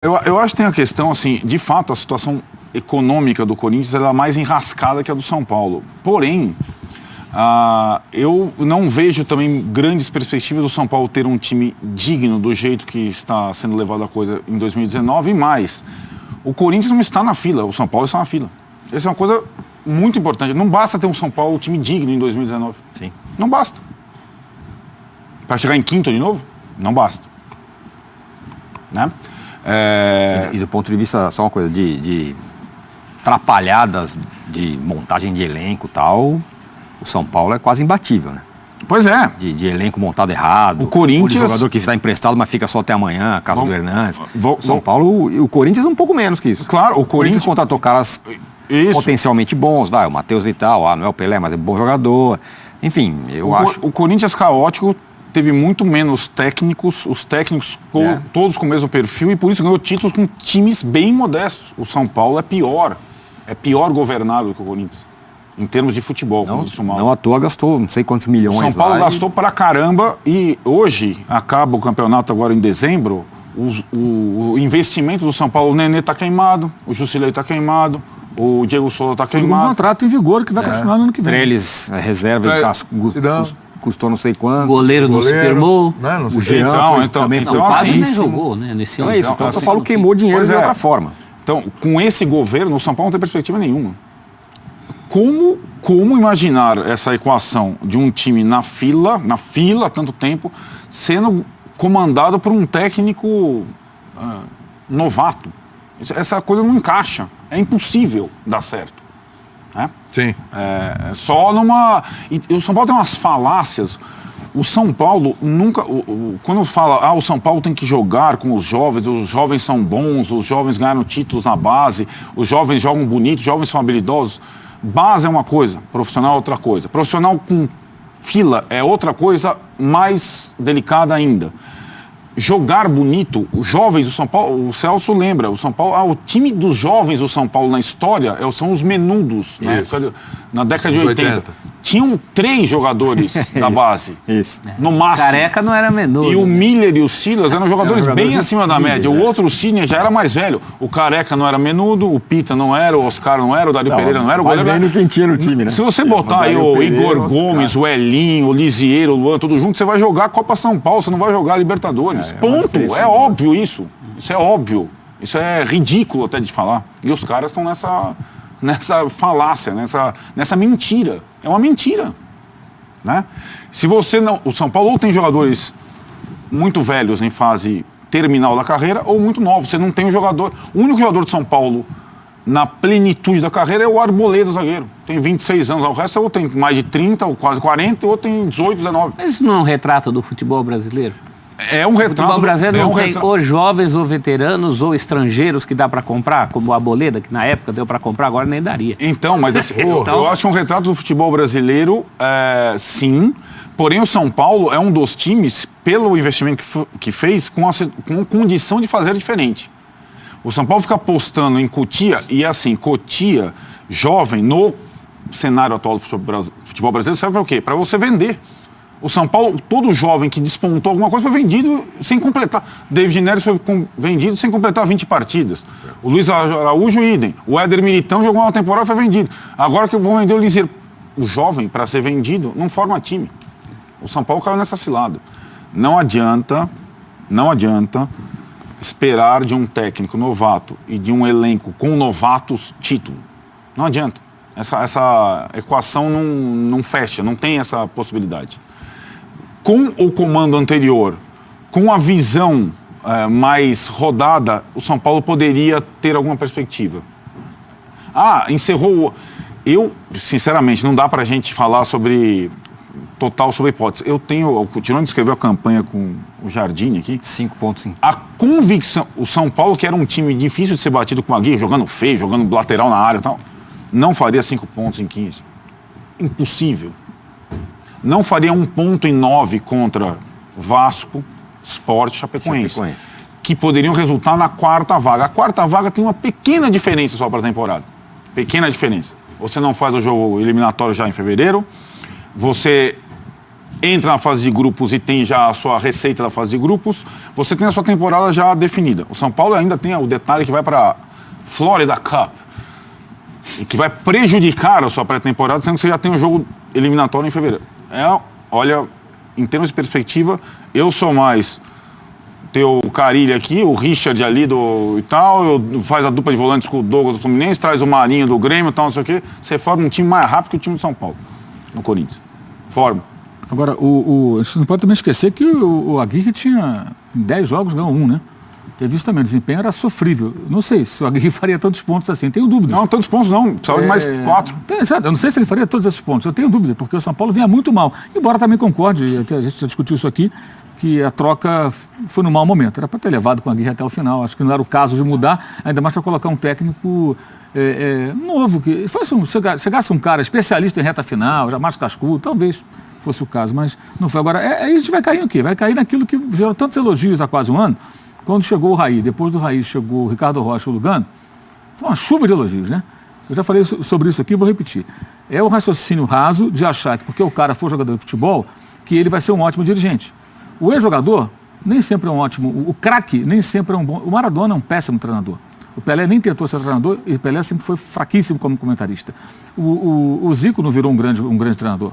Eu acho que tem a questão, assim, de fato, a situação econômica do Corinthians ela é mais enrascada que a do São Paulo. Porém, eu não vejo também grandes perspectivas do São Paulo ter um time digno do jeito que está sendo levado a coisa em 2019 e mais. O Corinthians não está na fila, o São Paulo está na fila. Essa é uma coisa muito importante. Não basta ter um São Paulo time digno em 2019. Sim. Não basta. Para chegar em quinto de novo? Não basta. Né? E do ponto de vista, só uma coisa, de atrapalhadas de montagem de elenco e tal, o São Paulo é quase imbatível, né? Pois é. De elenco montado errado. O Corinthians... O jogador que está emprestado, mas fica só até amanhã, caso do Hernandes. O São Paulo e o Corinthians um pouco menos que isso. Claro, o Corinthians contratou caras potencialmente bons. O Matheus Vital, não é o Pelé, mas é bom jogador. Enfim, eu acho... O Corinthians caótico teve muito menos técnicos, os técnicos todos com o mesmo perfil e por isso ganhou títulos com times bem modestos. O São Paulo é pior governado que o Corinthians, em termos de futebol. Não à toa gastou não sei quantos milhões. O São Paulo gastou pra caramba e hoje, acaba o campeonato agora em dezembro, o investimento do São Paulo, o Nenê tá queimado, o Jusilei tá queimado, o Diego Souza tá queimado. Um contrato em vigor que vai continuar no ano que vem. Trellis, reserva custou não sei quanto. O goleiro não se firmou. Não o Jean também foi quase nem jogou, né? Nesse ano. É isso. Então o São Paulo queimou dinheiro de outra forma. Então, com esse governo, o São Paulo não tem perspectiva nenhuma. Como imaginar essa equação de um time na fila há tanto tempo, sendo comandado por um técnico novato? Essa coisa não encaixa. É impossível dar certo. Né? Sim. Só numa... E o São Paulo tem umas falácias. O São Paulo nunca... Quando fala, o São Paulo tem que jogar com os jovens são bons, os jovens ganharam títulos na base, os jovens jogam bonito, os jovens são habilidosos. Base é uma coisa, profissional é outra coisa. Profissional com fila é outra coisa mais delicada ainda. Jogar bonito, os jovens do São Paulo, o Celso lembra, o São Paulo, o time dos jovens do São Paulo na história são os menudos, na década de 80. Tinham 3 jogadores da base. Isso. No máximo. Careca não era menudo. E o Miller e o Silas eram jogadores bem acima da média. O outro, o Sidney, já era mais velho. O Careca não era menudo, o Pita não era, o Oscar não era, o Dario Pereira não era. O goleiro vendo quem tinha no time, né? Se você botar aí o Igor Gomes, o Elinho, o Lisieiro, o Luan, tudo junto, você vai jogar a Copa São Paulo, você não vai jogar a Libertadores. Ponto. É óbvio isso. Isso é óbvio. Isso é ridículo até de falar. E os caras estão nessa falácia, nessa mentira. É uma mentira. Né? Se você não... O São Paulo ou tem jogadores muito velhos em fase terminal da carreira ou muito novos. Você não tem um jogador... O único jogador de São Paulo na plenitude da carreira é o Arboleda, zagueiro. Tem 26 anos. O resto ou tem mais de 30 ou quase 40 ou tem 18, 19. Mas isso não é um retrato do futebol brasileiro? É um retrato. O futebol brasileiro não tem ou jovens ou veteranos ou estrangeiros que dá para comprar, como o Arboleda, que na época deu para comprar, agora nem daria. Então, mas eu acho que é um retrato do futebol brasileiro, sim. Porém, o São Paulo é um dos times, pelo investimento que fez, com condição de fazer diferente. O São Paulo fica apostando em Cotia, e assim, Cotia, jovem, no cenário atual do futebol brasileiro, serve para o quê? Para você vender. O São Paulo, todo jovem que despontou alguma coisa foi vendido sem completar. David Neres foi vendido sem completar 20 partidas. O Luiz Araújo, idem. O Éder Militão jogou uma temporada e foi vendido. Agora que eu vou vender o Liseiro. O jovem, para ser vendido, não forma time. O São Paulo caiu nessa cilada. Não adianta esperar de um técnico novato e de um elenco com novatos título. Não adianta. Essa equação não fecha, não tem essa possibilidade. Com o comando anterior, com a visão mais rodada, o São Paulo poderia ter alguma perspectiva. Encerrou... sinceramente, não dá pra gente falar sobre hipótese. Continuando de escrever a campanha com o Jardim aqui. 5.5. A convicção... O São Paulo, que era um time difícil de ser batido com a Guia, jogando feio, jogando lateral na área e tal, não faria 5 pontos em 15. Impossível. Não faria 1 ponto em 9 contra Vasco, Sport, Chapecoense. Que poderiam resultar na 4ª vaga. A 4ª vaga tem uma pequena diferença só para a temporada. Pequena diferença. Você não faz o jogo eliminatório já em fevereiro, você entra na fase de grupos e tem já a sua receita da fase de grupos, você tem a sua temporada já definida. O São Paulo ainda tem o detalhe que vai para Florida Cup, e que vai prejudicar a sua pré-temporada, sendo que você já tem um jogo eliminatório em fevereiro. Olha, em termos de perspectiva, eu sou mais ter o Carille aqui, o Richard ali e tal, faz a dupla de volantes com o Douglas do Fluminense, traz o Marinho do Grêmio e tal, não sei o quê. Você forma um time mais rápido que o time do São Paulo, no Corinthians. Forma. Agora, você não pode também esquecer que o Aguirre tinha, em 10 jogos, ganhou 1, né? Teve isso também, o desempenho era sofrível. Não sei se o Aguirre faria tantos pontos assim, tenho dúvidas. Não, tantos pontos não, precisava de mais 4. Exato, eu não sei se ele faria todos esses pontos, eu tenho dúvida, porque o São Paulo vinha muito mal. Embora também concorde, a gente já discutiu isso aqui, que a troca foi no mau momento. Era para ter levado com a Aguirre até o final. Acho que não era o caso de mudar, ainda mais para colocar um técnico novo. Que chegasse um cara especialista em reta final, jamais cascudo, talvez fosse o caso, mas não foi. Agora, aí a gente vai cair no quê? Vai cair naquilo que gerou tantos elogios há quase um ano. Quando chegou o Raí, depois do Raí chegou o Ricardo Rocha e o Lugano, foi uma chuva de elogios, né? Eu já falei sobre isso aqui, vou repetir. É o raciocínio raso de achar que porque o cara for jogador de futebol, que ele vai ser um ótimo dirigente. O ex-jogador nem sempre é um ótimo, o craque nem sempre é um bom. O Maradona é um péssimo treinador. O Pelé nem tentou ser treinador e o Pelé sempre foi fraquíssimo como comentarista. O Zico não virou um grande treinador.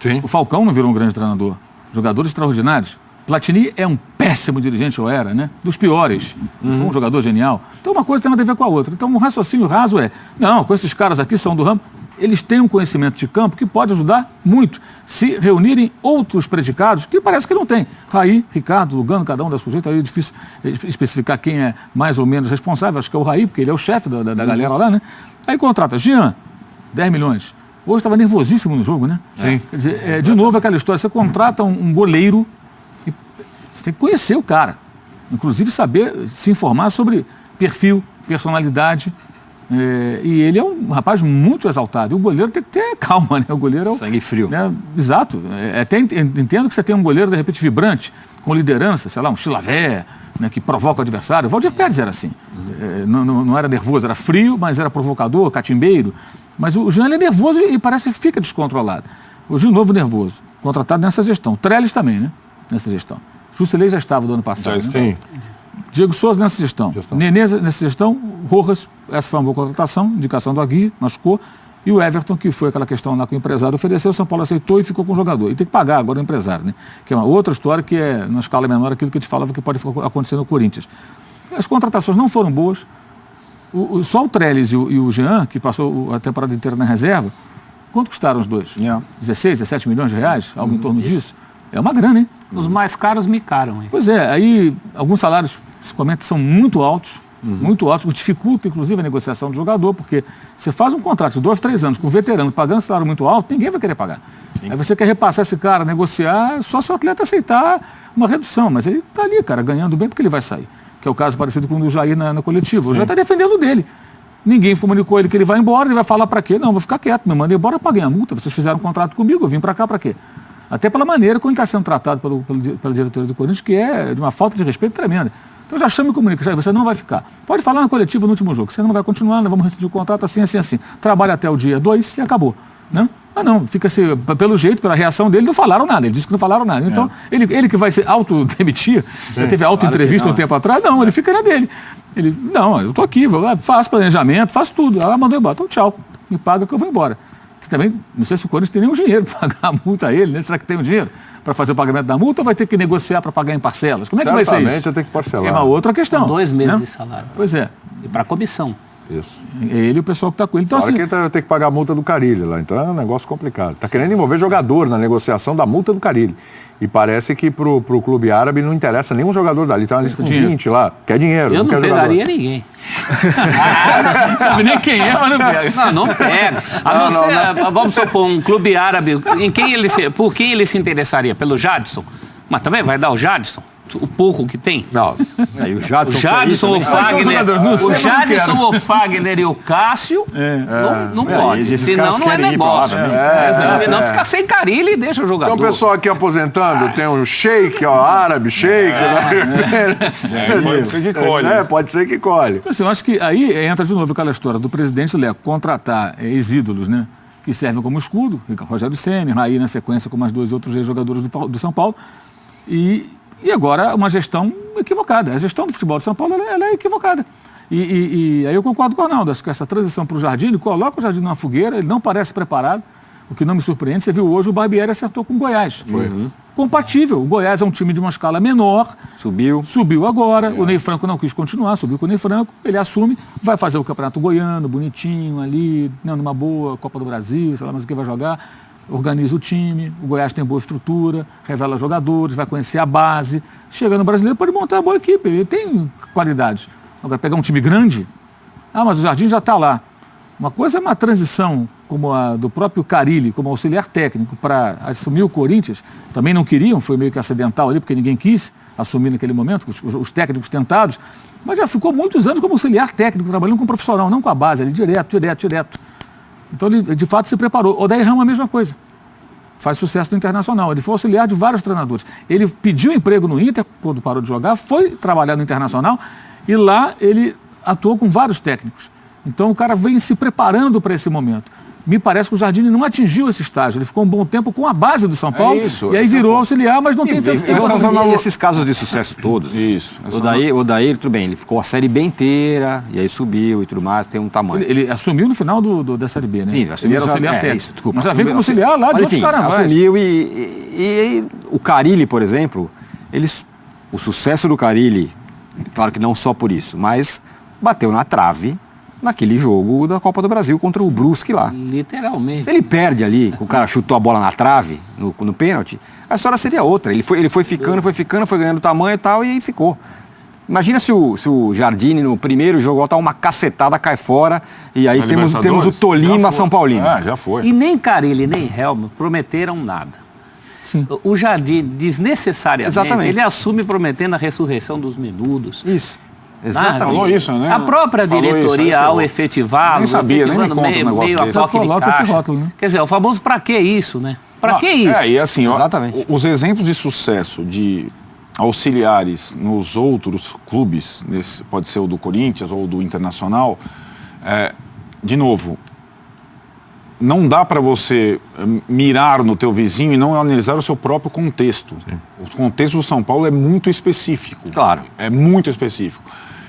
Sim. O Falcão não virou um grande treinador. Jogadores extraordinários. Platini é um péssimo dirigente, ou era, né? Dos piores. Foi um jogador genial. Então uma coisa tem nada a ver com a outra. Então o raciocínio raso não, com esses caras aqui são do ramo, eles têm um conhecimento de campo que pode ajudar muito se reunirem outros predicados que parece que não tem. Raí, Ricardo, Lugano, cada um da sua jeito, aí é difícil especificar quem é mais ou menos responsável, acho que é o Raí, porque ele é o chefe da galera lá, né? Aí contrata Jean, 10 milhões. Hoje estava nervosíssimo no jogo, né? Sim. Quer dizer, de novo aquela história, você contrata um goleiro, e você tem que conhecer o cara. Inclusive saber se informar sobre perfil, personalidade. E ele é um rapaz muito exaltado. E o goleiro tem que ter calma, né? O goleiro sangue frio. Né? Exato. Até entendo que você tem um goleiro, de repente, vibrante, com liderança, sei lá, um Chilavé, né, que provoca o adversário. O Valdir Pérez era assim. Não era nervoso, era frio, mas era provocador, catimbeiro. Mas o Jean, ele é nervoso e parece que fica descontrolado. Hoje, de novo, nervoso. Contratado nessa gestão. Trellis também, né? Nessa gestão. Juscelei já estava do ano passado. Já, sim. Diego Souza nessa gestão. Nenê nessa gestão. Rojas, essa foi uma boa contratação, indicação do Aguirre, machucou. E o Everton, que foi aquela questão lá que o empresário ofereceu, o São Paulo aceitou e ficou com o jogador. E tem que pagar agora o empresário, né? Que é uma outra história que é, na escala menor, aquilo que a gente falava que pode acontecer no Corinthians. As contratações não foram boas. Só o Trellis e o Jean, que passou a temporada inteira na reserva, quanto custaram os dois? 16, 17 milhões de reais? Algo em torno disso? É uma grana, hein? Os mais caros micaram, hein? Pois é, aí alguns salários, se comenta, são muito altos, o dificulta, inclusive, a negociação do jogador, porque você faz um contrato de 2, 3 anos com um veterano pagando salário muito alto, ninguém vai querer pagar. Sim. Aí você quer repassar esse cara, negociar, só se o atleta aceitar uma redução, mas ele está ali, cara, ganhando bem porque ele vai sair. Que é o caso parecido com o do Jair na coletiva. O Jair está defendendo dele. Ninguém comunicou ele que ele vai embora, ele vai falar para quê? Não, vou ficar quieto, me mandei embora, paguei a multa, vocês fizeram um contrato comigo, eu vim para cá para quê? Até pela maneira como ele está sendo tratado pela diretoria do Corinthians, que é de uma falta de respeito tremenda. Então já chama e comunica, Jair, você não vai ficar. Pode falar na coletiva no último jogo, você não vai continuar, nós vamos rescindir o contrato assim. Trabalha até o dia 2 e acabou. Né? Ah não, fica assim, pelo jeito, pela reação dele, não falaram nada, ele disse que não falaram nada. Então, ele que vai se autodemitir, já teve auto-entrevista um tempo atrás, não, ele fica na dele. Ele, não, eu tô aqui, faço planejamento, faço tudo. Ah, mandou embora, então tchau, me paga que eu vou embora. Que também, não sei se o Corinthians tem nenhum dinheiro para pagar a multa a ele, né? Será que tem um dinheiro para fazer o pagamento da multa ou vai ter que negociar para pagar em parcelas? Como é que vai ser isso? Certamente eu tenho que parcelar. É uma outra questão. 2 meses, né? de salário. Pois é. E para comissão. Isso. Ele e o pessoal que está com ele. Então, Fora assim, que ele tem que pagar a multa do Carille lá, então é um negócio complicado. Está querendo envolver jogador na negociação da multa do Carille. E parece que pro clube árabe não interessa nenhum jogador dali. Tem uma lista com 20 lá, quer dinheiro, Eu não quer pegaria jogador. ninguém. não sabe nem quem é, mas não pega. Não pega. Vamos supor, um clube árabe, por quem ele se interessaria? Pelo Jadson? Mas também vai dar o Jadson? O pouco que tem? Não. Aí o Jadson, o Jadson, o Fagner e o Cássio não pode. Senão não é negócio. Senão fica sem Carille e deixa o jogador. Tem um pessoal aqui aposentando, tem um sheik, árabe, sheik. Pode ser que colhe. Pode ser que colhe. Então, assim, eu acho que aí entra de novo aquela história do presidente Leco contratar ex-ídolos, né? que servem como escudo, Rogério Ceni, Raí na sequência com mais 2 outros jogadores do São Paulo, e agora uma gestão equivocada. A gestão do futebol de São Paulo ela é equivocada. E aí eu concordo com o Arnaldo, acho que essa transição para o Jardine, coloca o Jardine numa fogueira, ele não parece preparado, o que não me surpreende, você viu hoje o Barbieri acertou com o Goiás. Foi. Compatível, o Goiás é um time de uma escala menor, subiu agora, o Ney Franco não quis continuar, subiu com o Ney Franco, ele assume, vai fazer o Campeonato Goiano, bonitinho ali, numa boa, Copa do Brasil, sei lá mais o que vai jogar, organiza o time, o Goiás tem boa estrutura, revela jogadores, vai conhecer a base, chega no Brasileiro pode montar uma boa equipe, ele tem qualidades. Agora, pegar um time grande, mas o Jardim já está lá. Uma coisa é uma transição como a do próprio Carille, como auxiliar técnico, para assumir o Corinthians. Também não queriam, foi meio que acidental ali, porque ninguém quis assumir naquele momento, os técnicos tentados. Mas já ficou muitos anos como auxiliar técnico, trabalhando com profissional, não com a base, ali direto. Então ele, de fato, se preparou. Odair Ramos, a mesma coisa. Faz sucesso no Internacional. Ele foi auxiliar de vários treinadores. Ele pediu emprego no Inter, quando parou de jogar, foi trabalhar no Internacional, e lá ele atuou com vários técnicos. Então o cara vem se preparando para esse momento. Me parece que o Jardine não atingiu esse estágio. Ele ficou um bom tempo com a base do São Paulo e aí virou auxiliar, mas não tem tanto tempo. E esses casos de sucesso todos. Isso. O Daí, tudo bem, ele ficou a Série B inteira, e aí subiu e tudo mais, tem um tamanho. Ele assumiu no final da Série B, né? Sim, assumiu. Ele era auxiliar técnico. Isso, desculpa, mas já vem como auxiliar lá de outros carnavais. Assumiu e o Carille, por exemplo, o sucesso do Carille, claro que não só por isso, mas bateu na trave naquele jogo da Copa do Brasil contra o Brusque lá. Literalmente. Se ele perde ali, o cara chutou a bola na trave, no pênalti, a história seria outra. Ele foi ficando, foi ganhando tamanho e tal, e aí ficou. Imagina se o Jardine, no primeiro jogo, tá uma cacetada, cai fora, e aí temos o Tolima São Paulino. Já foi. E nem Carille, nem Helmut prometeram nada. Sim. O Jardine, desnecessariamente, Exatamente. ele assume prometendo a ressurreição dos menudos. Isso. Exatamente. Falou isso, né? A própria diretoria, ao efetivá-lo, nem sabia, nem me conta um negócio meio a desse. toque de Coloca esse caixa. rótulo, né? Quer dizer, o famoso pra que isso, né? Pra que isso? E assim, Exatamente. os exemplos de sucesso de auxiliares nos outros clubes, pode ser o do Corinthians ou do Internacional, de novo, não dá para você mirar no teu vizinho e não analisar o seu próprio contexto. Sim. O contexto do São Paulo é muito específico. Claro. É muito específico.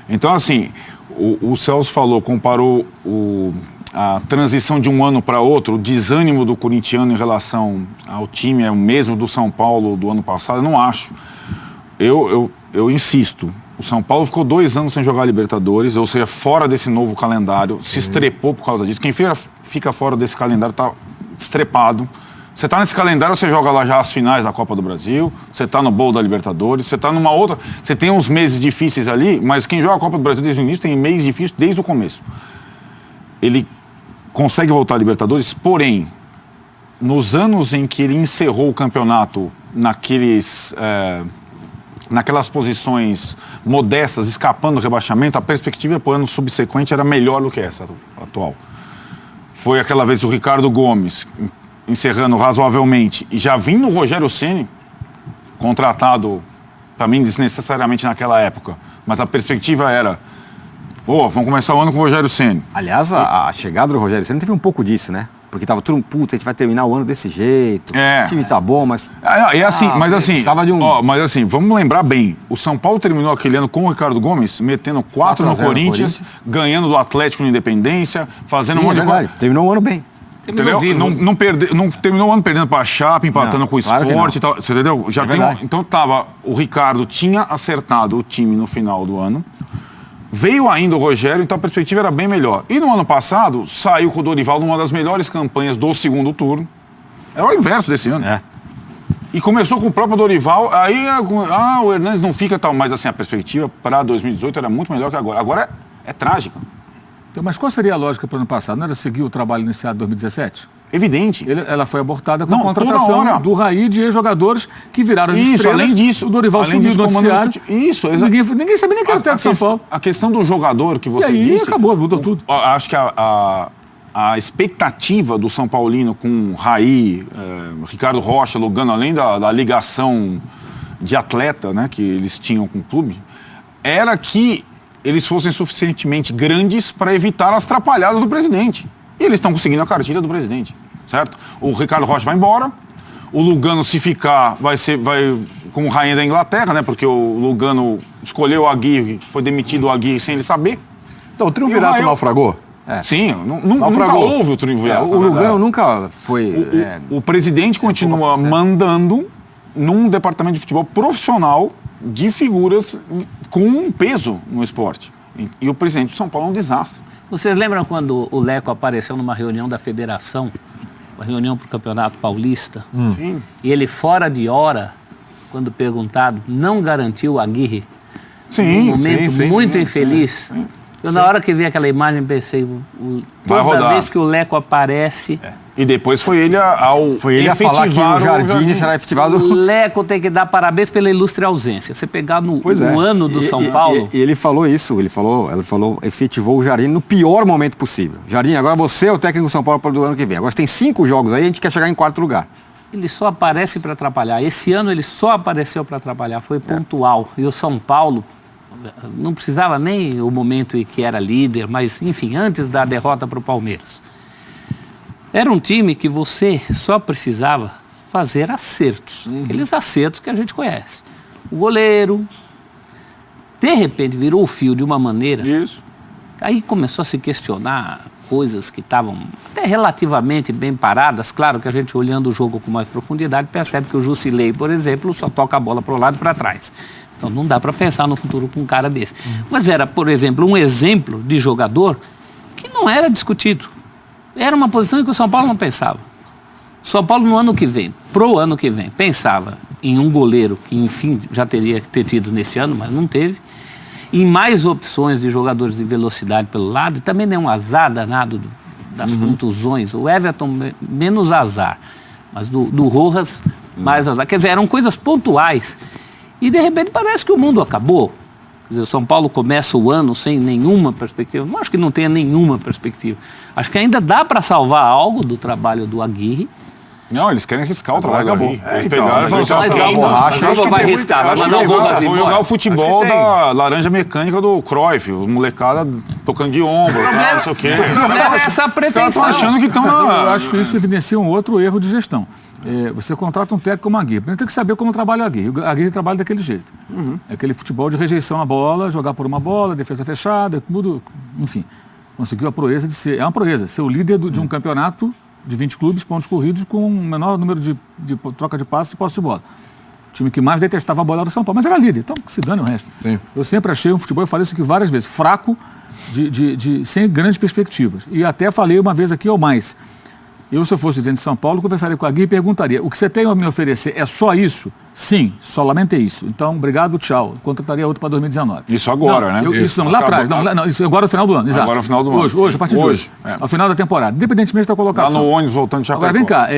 Então, assim, o Celso falou, comparou a transição de um ano para outro, o desânimo do corintiano em relação ao time é o mesmo do São Paulo do ano passado. Eu não acho. Eu insisto. O São Paulo ficou 2 anos sem jogar Libertadores, ou seja, fora desse novo calendário, se estrepou por causa disso. Quem fica fora desse calendário está estrepado. Você está nesse calendário, você joga lá já as finais da Copa do Brasil, você está no bowl da Libertadores, você está numa outra... Você tem uns meses difíceis ali, mas quem joga a Copa do Brasil desde o início tem mês difícil desde o começo. Ele consegue voltar à Libertadores, porém, nos anos em que ele encerrou o campeonato naquelas posições modestas, escapando do rebaixamento, a perspectiva para o ano subsequente era melhor do que essa atual. Foi aquela vez o Ricardo Gomes encerrando razoavelmente, e já vindo o Rogério Ceni, contratado, também desnecessariamente naquela época, mas a perspectiva era, vamos começar o ano com o Rogério Ceni. Aliás, a chegada do Rogério Ceni teve um pouco disso, né? Porque tava todo mundo, a gente vai terminar o ano desse jeito, o time tá bom, mas... Mas assim, vamos lembrar bem, o São Paulo terminou aquele ano com o Ricardo Gomes, metendo 4 no Corinthians, ganhando do Atlético no Independência, fazendo um monte de coisa. Terminou o ano bem. Entendeu? Não terminou o ano perdendo para a Chape, empatando com o Sport e tal. Você entendeu? Então o Ricardo tinha acertado o time no final do ano. Veio ainda o Rogério, então a perspectiva era bem melhor. E no ano passado, saiu com o Dorival numa das melhores campanhas do segundo turno. É o inverso desse ano. E começou com o próprio Dorival, aí o Hernandes não fica tal, mas assim, a perspectiva para 2018 era muito melhor que agora. Agora é trágica. Então, mas qual seria a lógica para o ano passado? Não era seguir o trabalho iniciado em 2017? Evidente. Ela foi abortada com a contratação do Raí de ex-jogadores que viraram as estrelas. Além disso. O Dorival subiu no noticiário. Isso, ninguém sabia nem que era o técnico de São Paulo. A questão do jogador que você disse... E aí acabou, mudou tudo. Acho que a expectativa do São Paulino com Raí, Ricardo Rocha, Lugano, além da ligação de atleta, né, que eles tinham com o clube, era que eles fossem suficientemente grandes para evitar as atrapalhadas do presidente. E eles estão conseguindo a cartilha do presidente, certo? O Ricardo Rocha vai embora, o Lugano, se ficar, vai como rainha da Inglaterra, né? Porque o Lugano escolheu o Aguirre, foi demitido o Aguirre sem ele saber. Então, o triunvirato naufragou? Sim, nunca houve o triunvirato. O Lugano nunca foi... O presidente continua mandando num departamento de futebol profissional de figuras com um peso no esporte. E o presidente do São Paulo é um desastre. Vocês lembram quando o Leco apareceu numa reunião da federação, uma reunião para o Campeonato Paulista? Sim. E ele, fora de hora, quando perguntado, não garantiu o Aguirre? Sim, Um momento muito infeliz. Eu, na hora que vi aquela imagem, pensei, toda vez que o Leco aparece... E depois foi ele a falar que o Jardine será efetivado. O Leco tem que dar parabéns pela ilustre ausência. Você pegar no ano do São Paulo... E ele falou isso, ele falou, efetivou o Jardine no pior momento possível. Jardine, agora você é o técnico do São Paulo para o ano que vem. Agora você tem 5 jogos aí, a gente quer chegar em 4º lugar. Ele só aparece para atrapalhar. Esse ano ele só apareceu para atrapalhar, foi pontual. E o São Paulo... não precisava nem o momento em que era líder, mas, enfim, antes da derrota para o Palmeiras. Era um time que você só precisava fazer acertos. Aqueles acertos que a gente conhece. O goleiro, de repente, virou o fio de uma maneira... Isso. Aí começou a se questionar coisas que estavam até relativamente bem paradas. Claro que a gente, olhando o jogo com mais profundidade, percebe que o Jusilei, por exemplo, só toca a bola para o lado e para trás. Então não dá para pensar no futuro com um cara desse. Mas era, por exemplo, um exemplo de jogador que não era discutido. Era uma posição em que o São Paulo não pensava. O São Paulo no ano que vem, pro ano que vem, pensava em um goleiro que, enfim, já teria que ter tido nesse ano, mas não teve. Em mais opções de jogadores de velocidade pelo lado. E também não um azar danado das contusões. O Everton, menos azar. Mas do Rojas, mais azar. Quer dizer, eram coisas pontuais. E, de repente, parece que o mundo acabou. Quer dizer, o São Paulo começa o ano sem nenhuma perspectiva. Não acho que não tenha nenhuma perspectiva. Acho que ainda dá para salvar algo do trabalho do Aguirre. Não, eles querem arriscar o trabalho do Aguirre. Eles então, pegaram e falaram, não vai arriscar, vai mandar o Rojas vou embora. jogar o futebol da laranja mecânica do Cruyff, os molecada tocando de ombro, tal, não sei o quê. O problema é essa pretensão. Os caras estão achando que estão Eu acho que isso evidencia um outro erro de gestão. Você contrata um técnico como Aguirre. Primeiro tem que saber como trabalha o Aguirre. O Aguirre trabalha daquele jeito. É aquele futebol de rejeição à bola, jogar por uma bola, defesa fechada, tudo, enfim. Conseguiu a proeza de ser, é uma proeza, ser o líder de um campeonato de 20 clubes, pontos corridos, com o menor número de troca de passes e posse de bola. O time que mais detestava a bola era o São Paulo, mas era líder, então que se dane o resto. Sim. Eu sempre achei um futebol, eu falei isso aqui várias vezes, fraco, sem grandes perspectivas. E até falei uma vez aqui ou mais. Eu, se eu fosse presidente de São Paulo, conversaria com a Aguirre e perguntaria, o que você tem a me oferecer é só isso? Sim, solamente isso. Então, obrigado, tchau. Contrataria outro para 2019. Isso agora, não, né? Isso não, lá atrás. Não, isso agora no final do ano, exato. Agora no final do ano. Hoje, a partir de hoje. Ao final da temporada, independentemente da colocação. Lá no ônibus, voltando de Chapecó. Agora, vem cá,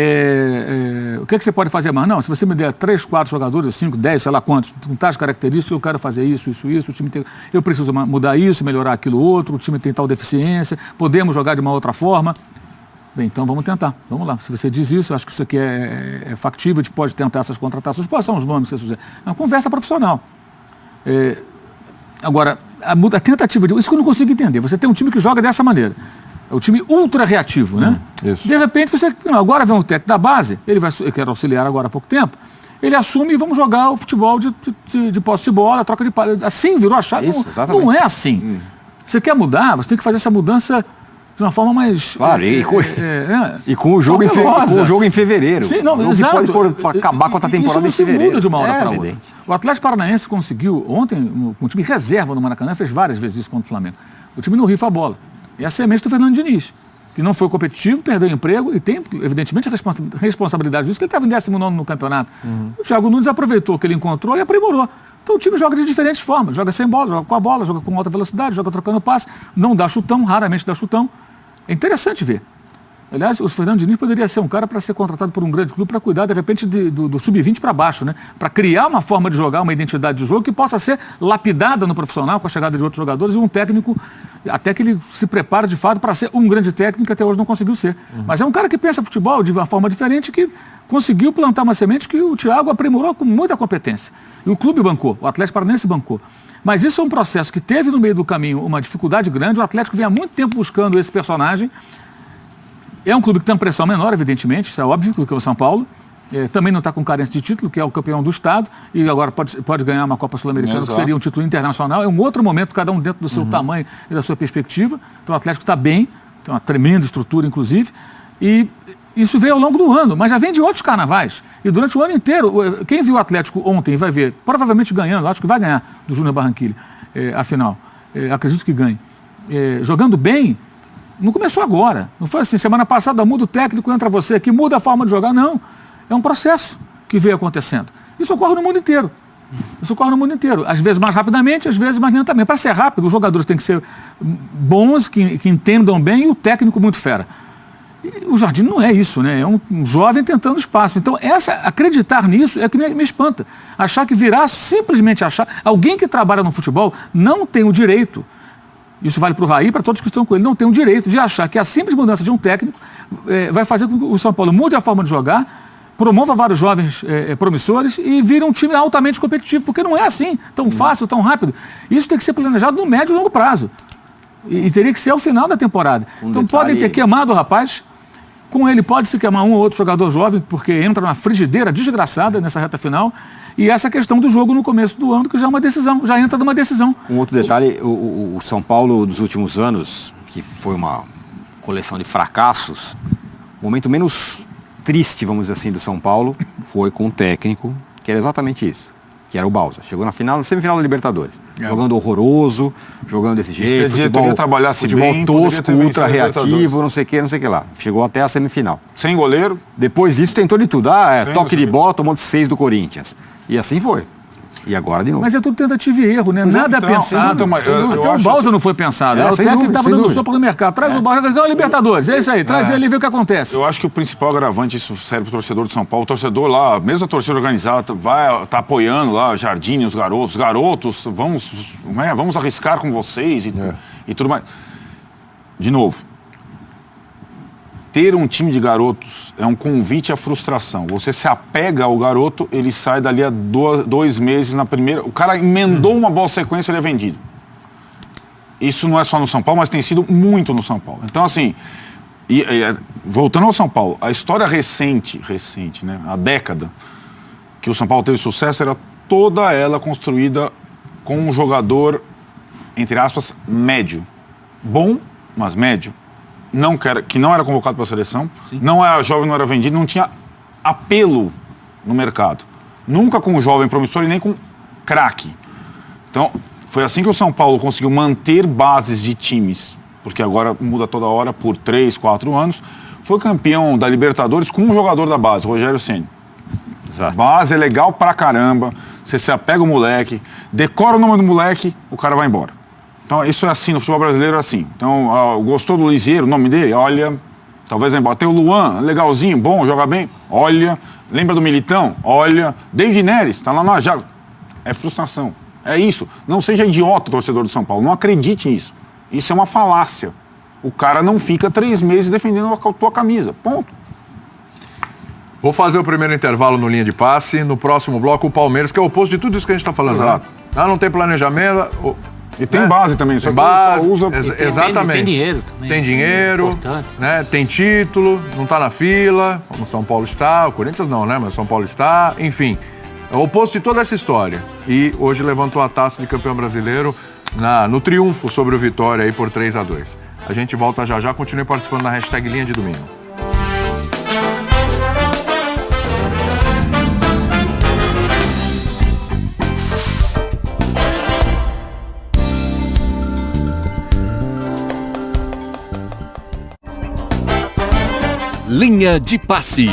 o que você pode fazer mais? Não, se você me der 3, 4 jogadores, 5, 10, sei lá quantos, com tais características, eu quero fazer isso, o time tem... Eu preciso mudar isso, melhorar aquilo outro, o time tem tal deficiência, podemos jogar de uma outra forma. Bem, então vamos tentar. Vamos lá. Se você diz isso, eu acho que isso aqui é factível, a gente pode tentar essas contratações. Quais são os nomes que você sugere? É uma conversa profissional. Agora, a tentativa de... Isso que eu não consigo entender. Você tem um time que joga dessa maneira. É o time ultra reativo, né? Isso. De repente, você... Agora vem o técnico da base, ele quer auxiliar agora há pouco tempo, ele assume e vamos jogar o futebol de posse de bola, troca de... Assim virou a chave. Isso, exatamente. Não é assim. Você quer mudar, você tem que fazer essa mudança... de uma forma mais... Claro, e com o jogo em fevereiro. Sim, não, exato. Pode acabar com a temporada em fevereiro. Isso muda de uma hora para outra. Evidente. O Atlético Paranaense conseguiu, ontem, com o time reserva no Maracanã, fez várias vezes isso contra o Flamengo. O time não rifa a bola. E a semente do Fernando Diniz, que não foi competitivo, perdeu o emprego e tem, evidentemente, a responsabilidade disso, que ele estava em 19º no campeonato. O Thiago Nunes aproveitou o que ele encontrou e aprimorou. Então o time joga de diferentes formas. Joga sem bola, joga com a bola, joga com alta velocidade, joga trocando passe, não dá chutão, raramente dá chutão. É interessante ver. Aliás, o Fernando Diniz poderia ser um cara para ser contratado por um grande clube para cuidar, de repente, do sub-20 para baixo, né? Para criar uma forma de jogar, uma identidade de jogo que possa ser lapidada no profissional com a chegada de outros jogadores e um técnico, até que ele se prepare de fato para ser um grande técnico que até hoje não conseguiu ser. Mas é um cara que pensa futebol de uma forma diferente, que conseguiu plantar uma semente que o Thiago aprimorou com muita competência. E o clube bancou, o Atlético Paranaense bancou. Mas isso é um processo que teve no meio do caminho uma dificuldade grande. O Atlético vem há muito tempo buscando esse personagem. É um clube que tem uma pressão menor, evidentemente, isso é óbvio, do que o São Paulo. Também não está com carência de título, que é o campeão do Estado, e agora pode ganhar uma Copa Sul-Americana, que seria um título internacional. É um outro momento, cada um dentro do seu tamanho e da sua perspectiva. Então o Atlético está bem, tem uma tremenda estrutura, inclusive, e isso veio ao longo do ano, mas já vem de outros carnavais. E durante o ano inteiro, quem viu o Atlético ontem vai ver, provavelmente ganhando, acho que vai ganhar do Júnior Barranquilla, afinal, acredito que ganhe. Jogando bem, não começou agora. Não foi assim, semana passada muda o técnico, entra você aqui, muda a forma de jogar, não. É um processo que veio acontecendo. Isso ocorre no mundo inteiro. Às vezes mais rapidamente, às vezes mais lentamente. Para ser rápido, os jogadores têm que ser bons, que entendam bem, e o técnico muito fera. E o Jardim não é isso, né? É um jovem tentando espaço. Então, acreditar nisso é que me espanta. Achar que simplesmente achar... Alguém que trabalha no futebol não tem o direito, isso vale para o Raí e para todos que estão com ele, não tem o direito de achar que a simples mudança de um técnico vai fazer com que o São Paulo mude a forma de jogar, promova vários jovens promissores e vira um time altamente competitivo, porque não é assim, tão fácil, tão rápido. Isso tem que ser planejado no médio e longo prazo. E teria que ser ao final da temporada. Então podem ter queimado o rapaz, com ele pode se queimar um ou outro jogador jovem, porque entra numa frigideira desgraçada nessa reta final, e essa questão do jogo no começo do ano, que já é uma decisão, já entra numa decisão. Um outro detalhe, o São Paulo dos últimos anos, que foi uma coleção de fracassos, o momento menos triste, vamos dizer assim, do São Paulo foi com um técnico que era exatamente isso, que era o Bausa. Chegou na semifinal da Libertadores, jogando horroroso, jogando desse jeito, futebol bem, tosco, ultra reativo, não sei o que lá. Chegou até a semifinal. Sem goleiro. Depois disso tentou de tudo. Toque de bola, tomou de 6 do Corinthians. E assim foi. E agora de novo. Mas é tudo tentativa e erro, né? Nada é pensado. Até o Bausa não foi pensado. O técnico estava dando sopa no mercado. Traz o Bausa, ganha o Libertadores. É isso aí. Traz ele e vê o que acontece. Eu acho que o principal agravante, isso serve para o torcedor de São Paulo. O torcedor lá, mesmo a torcida organizada, tá apoiando lá Jardim, os garotos, vamos arriscar com vocês e tudo mais. De novo, ter um time de garotos é um convite à frustração. Você se apega ao garoto, ele sai dali a 2 meses na primeira... O cara emendou uma boa sequência, ele é vendido. Isso não é só no São Paulo, mas tem sido muito no São Paulo. Então, assim, voltando ao São Paulo, a história recente, né, a década que o São Paulo teve sucesso, era toda ela construída com um jogador, entre aspas, médio. Bom, mas médio. Que não era convocado para a seleção, não era jovem, não era vendido, não tinha apelo no mercado. Nunca com jovem promissor e nem com craque. Então, foi assim que o São Paulo conseguiu manter bases de times, porque agora muda toda hora por 3, 4 anos. Foi campeão da Libertadores com um jogador da base, Rogério Ceni. Exato. Base é legal pra caramba, você se apega o moleque, decora o nome do moleque, o cara vai embora. Então, isso é assim, no futebol brasileiro é assim. Então, gostou do Lisieiro, o nome dele? Olha, talvez vai embora. Tem o Luan, legalzinho, bom, joga bem? Olha. Lembra do Militão? Olha. David Neres, tá lá no Ajax. É frustração. É isso. Não seja idiota, torcedor do São Paulo. Não acredite nisso. Isso é uma falácia. O cara não fica 3 meses defendendo a tua camisa. Ponto. Vou fazer o primeiro intervalo no Linha de Passe. No próximo bloco, o Palmeiras, que é o oposto de tudo isso que a gente está falando. Exato. Né? Não tem planejamento... E tem base também, só tem base, usa... Exatamente. Tem dinheiro também. Tem dinheiro, importante. Né? Tem título, não está na fila, como o São Paulo está, o Corinthians não, né? Mas o São Paulo está, enfim. É o oposto de toda essa história. E hoje levantou a taça de campeão brasileiro no triunfo sobre o Vitória aí por 3-2. A gente volta já, continue participando na hashtag Linha de Domingo. Linha de Passe.